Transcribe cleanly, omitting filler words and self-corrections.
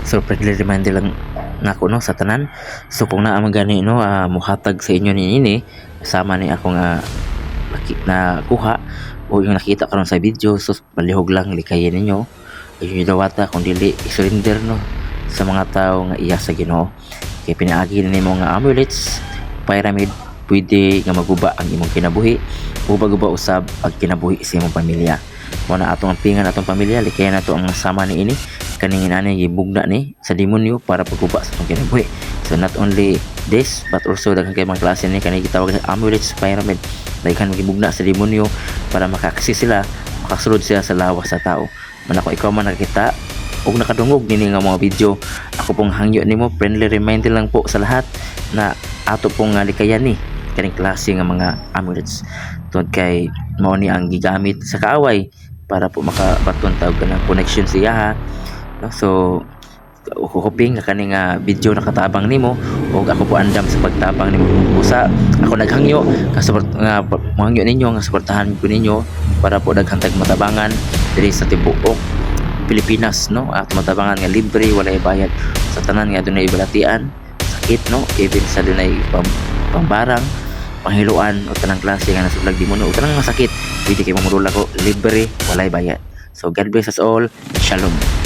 So friendly reminder lang nako no sa tanan. So kung naa man gani no muhatag sa inyo ni ini kasama ni akong na kuha o yung nakita karon sa video, so palihog lang likayin ninyo ayun yung dawata kung dili i-surrender no sa mga tao nga iya sa Ginoo. Kay pinaagi ni mo nga amulets pyramid pwede nga maguba ang imong kinabuhi o baguba usab ang kinabuhi sa imong pamilya. Mo na atong pingan atong pamilya likayan nato ang sama ni ini kaning inani gibugna ni sa demonyo para pagguba sa atong kinabuhi. So not only this but also daghang kay mga klase ni kanang gitawag na amulets pyramid, daghan magibugna sa demonyo para makaksi sila, makasulod sila sa lawas sa tao. Man ako ikaw man nakita og nakadungog nini nga mga video, ako pong hangyo nimo friendly reminder lang po sa lahat na ato pong likayan ni kaning klase nga mga amulets tungod kay mao ni ang gigamit sa kaaway para po makabaton tawag ka ng connection siya ha. No? So hoping nga kaning video nakatabang nimo o ako po andam sa pagtabang nimo usa ako naghangyo nga mahangyo ninyo nga suportahan ko ninyo para po daghang matabangan diri sa tibuok Pilipinas no at matabangan nga libre walay bayad sa tanan nga dunay balatian sakit no even sa dunay pambarang panghiluan o tanang klase nga nasuglag di mo no o tanang masakit pwede kay mamudula ko libre walay bayad. So God bless us all. Shalom.